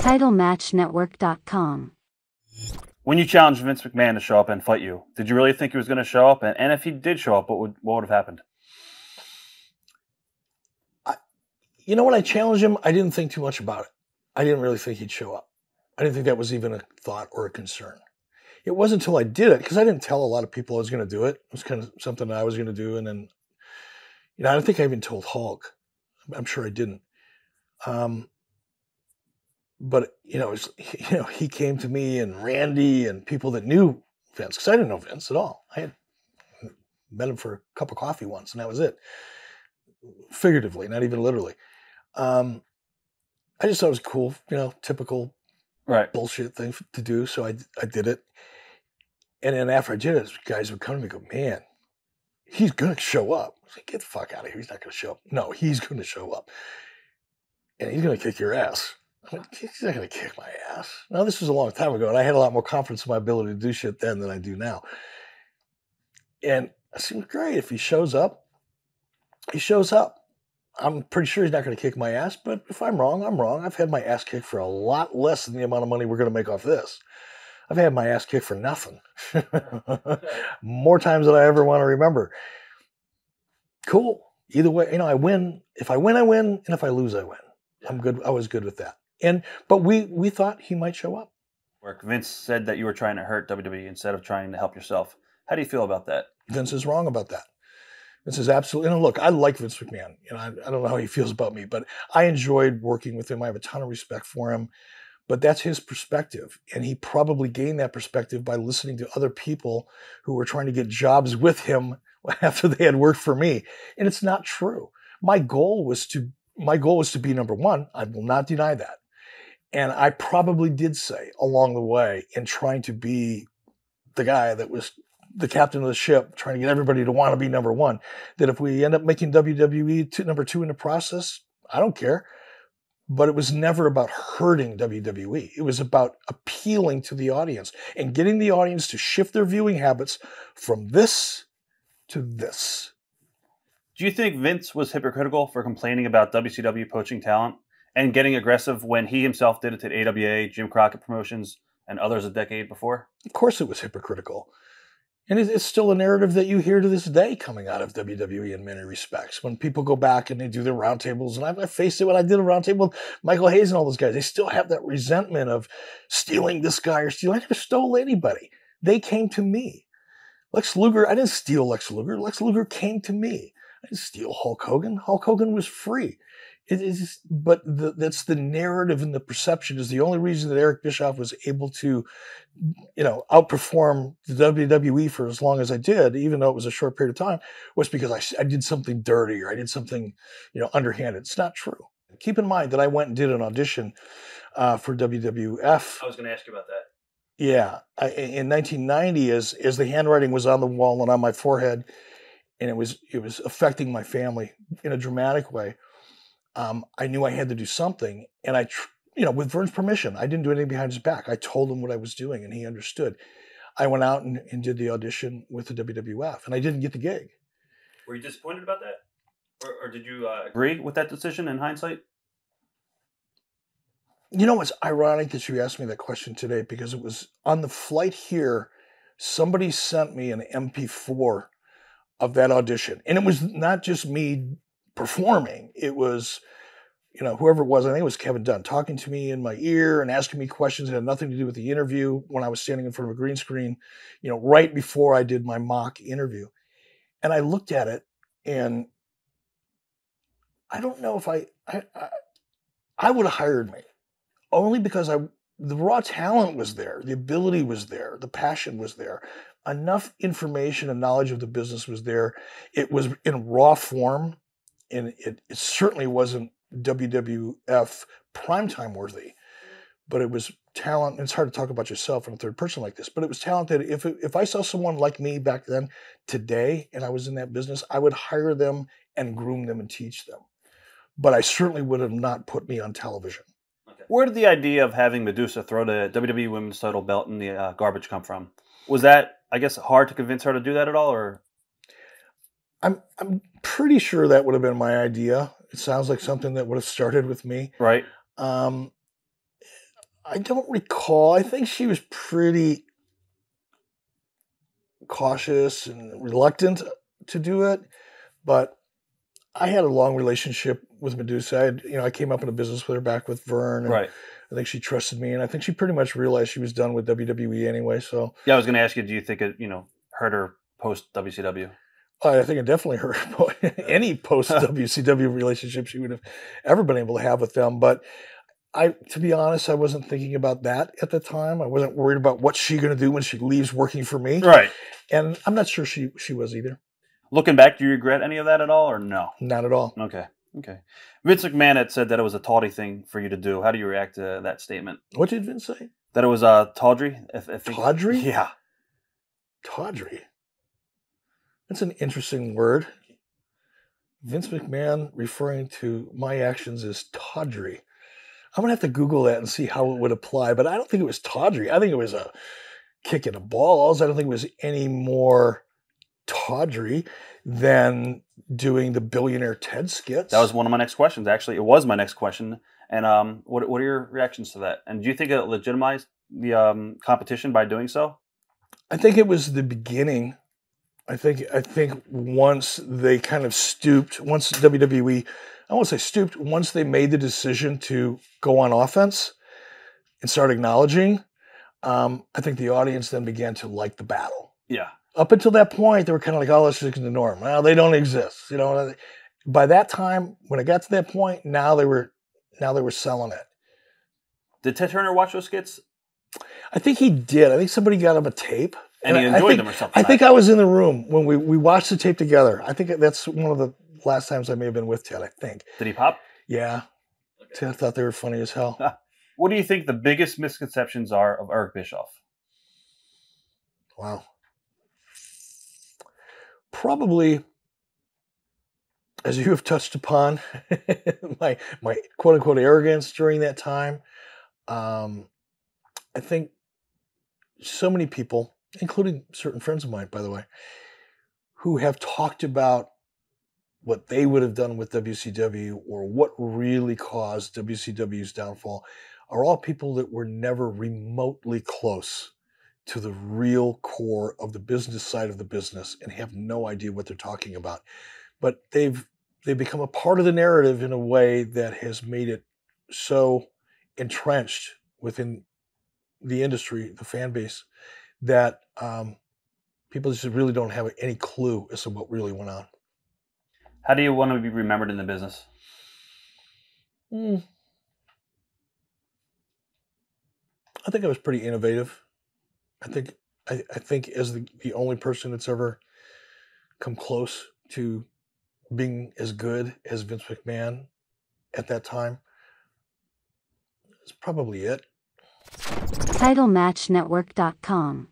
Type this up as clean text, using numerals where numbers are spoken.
TitleMatchNetwork.com. When you challenged Vince McMahon to show up and fight you, did you really think he was going to show up? And if he did show up, what would have happened? When I challenged him, I didn't think too much about it. I didn't really think he'd show up. I didn't think that was even a thought or a concern. It wasn't until I did it, because I didn't tell a lot of people I was going to do it. It was kind of something that I was going to do. And then, I don't think I even told Hulk. I'm sure I didn't. But, he came to me and Randy and people that knew Vince, because I didn't know Vince at all. I had met him for a cup of coffee once, and that was it. Figuratively, not even literally. I just thought it was cool, typical bullshit thing to do. So I did it. And then after I did it, guys would come to me and go, man, he's going to show up. I was like, get the fuck out of here. He's not going to show up. No, he's going to show up. And he's going to kick your ass. I'm like, he's not going to kick my ass. Now, this was a long time ago, and I had a lot more confidence in my ability to do shit then than I do now. And it seemed great. If he shows up, he shows up. I'm pretty sure he's not going to kick my ass, but if I'm wrong, I'm wrong. I've had my ass kicked for a lot less than the amount of money we're going to make off this. I've had my ass kicked for nothing. More times than I ever want to remember. Cool. Either way, I win. If I win, I win. And if I lose, I win. I'm good. I was good with that. But we thought he might show up. Vince said that you were trying to hurt WWE instead of trying to help yourself. How do you feel about that? Vince is wrong about that. This is absolutely, look, I like Vince McMahon. I don't know how he feels about me, but I enjoyed working with him. I have a ton of respect for him, but that's his perspective. And he probably gained that perspective by listening to other people who were trying to get jobs with him after they had worked for me. And it's not true. My goal was to be number one. I will not deny that. And I probably did say along the way, in trying to be the guy that was the captain of the ship, trying to get everybody to want to be number one, that if we end up making WWE number two in the process, I don't care. But it was never about hurting WWE. It was about appealing to the audience and getting the audience to shift their viewing habits from this to this. Do you think Vince was hypocritical for complaining about WCW poaching talent and getting aggressive when he himself did it to AWA, Jim Crockett Promotions, and others a decade before? Of course it was hypocritical. And it's still a narrative that you hear to this day coming out of WWE in many respects. When people go back and they do their roundtables, and I faced it when I did a roundtable with Michael Hayes and all those guys, they still have that resentment of stealing this guy or stealing. I never stole anybody. They came to me. Lex Luger, I didn't steal Lex Luger. Lex Luger came to me. I didn't steal Hulk Hogan. Hulk Hogan was free. That's the narrative and the perception is the only reason that Eric Bischoff was able to, outperform the WWE for as long as I did, even though it was a short period of time, was because I did something dirty or I did something, underhanded. It's not true. Keep in mind that I went and did an audition for WWF. I was going to ask you about that. Yeah. In 1990, as the handwriting was on the wall and on my forehead, and it was affecting my family in a dramatic way. I knew I had to do something, and with Vern's permission, I didn't do anything behind his back. I told him what I was doing, and he understood. I went out and did the audition with the WWF, and I didn't get the gig. Were you disappointed about that? Or did you agree with that decision in hindsight? It's ironic that you asked me that question today, because it was on the flight here, somebody sent me an MP4 of that audition. And it was not just me performing. It was, whoever it was, I think it was Kevin Dunn, talking to me in my ear and asking me questions that had nothing to do with the interview when I was standing in front of a green screen, right before I did my mock interview. And I looked at it, and I don't know if I would have hired me, only because the raw talent was there, the ability was there, the passion was there. Enough information and knowledge of the business was there. It was in raw form, and it certainly wasn't WWF primetime worthy, but it was talent. And it's hard to talk about yourself in a third person like this, but it was talent that if I saw someone like me back then, today, and I was in that business, I would hire them and groom them and teach them. But I certainly would have not put me on television. Okay. Where did the idea of having Madusa throw the WWE Women's title belt in the garbage come from? Was that, I guess, hard to convince her to do that at all, or? I'm pretty sure that would have been my idea. It sounds like something that would have started with me. Right. I don't recall. I think she was pretty cautious and reluctant to do it, but I had a long relationship with Madusa. I came up in a business with her back with Vern, and Right. I think she trusted me, and I think she pretty much realized she was done with WWE anyway. So Yeah, I was going to ask you, do you think it, hurt her post WCW? I think it definitely hurt any post WCW relationship she would have ever been able to have with them. But to be honest, I wasn't thinking about that at the time. I wasn't worried about what's she going to do when she leaves working for me. Right. And I'm not sure she was either. Looking back, do you regret any of that at all, or no? Not at all. Okay. Vince McMahon had said that it was a tawdry thing for you to do. How do you react to that statement? What did Vince say? That it was tawdry? Tawdry? Yeah. Tawdry. That's an interesting word. Vince McMahon referring to my actions as tawdry. I'm going to have to Google that and see how it would apply, but I don't think it was tawdry. I think it was a kick in the balls. I don't think it was any more tawdry than doing the Billionaire Ted skits. That was one of my next questions. Actually, it was my next question. And what are your reactions to that? And do you think it legitimized the competition by doing so? I think it was the beginning. I think once they kind of stooped, once WWE, I won't say stooped, once they made the decision to go on offense and start acknowledging, I think the audience then began to like the battle. Yeah. Up until that point, they were kind of like, oh, let's just the norm. Well, they don't exist. By that time, when it got to that point, now they were selling it. Did Ted Turner watch those skits? I think he did. I think somebody got him a tape. And he enjoyed them or something. I think I was in the room when we watched the tape together. I think that's one of the last times I may have been with Ted, I think. Did he pop? Yeah. Okay. Ted thought they were funny as hell. What do you think the biggest misconceptions are of Eric Bischoff? Wow. Probably, as you have touched upon, my quote-unquote arrogance during that time. I think so many people, including certain friends of mine, by the way, who have talked about what they would have done with WCW or what really caused WCW's downfall, are all people that were never remotely close to the real core of the business side of the business and have no idea what they're talking about. But they've become a part of the narrative in a way that has made it so entrenched within the industry, the fan base, that people just really don't have any clue as to what really went on. How do you want to be remembered in the business? I think I was pretty innovative. I think as the only person that's ever come close to being as good as Vince McMahon at that time, that's probably it. TitleMatchNetwork.com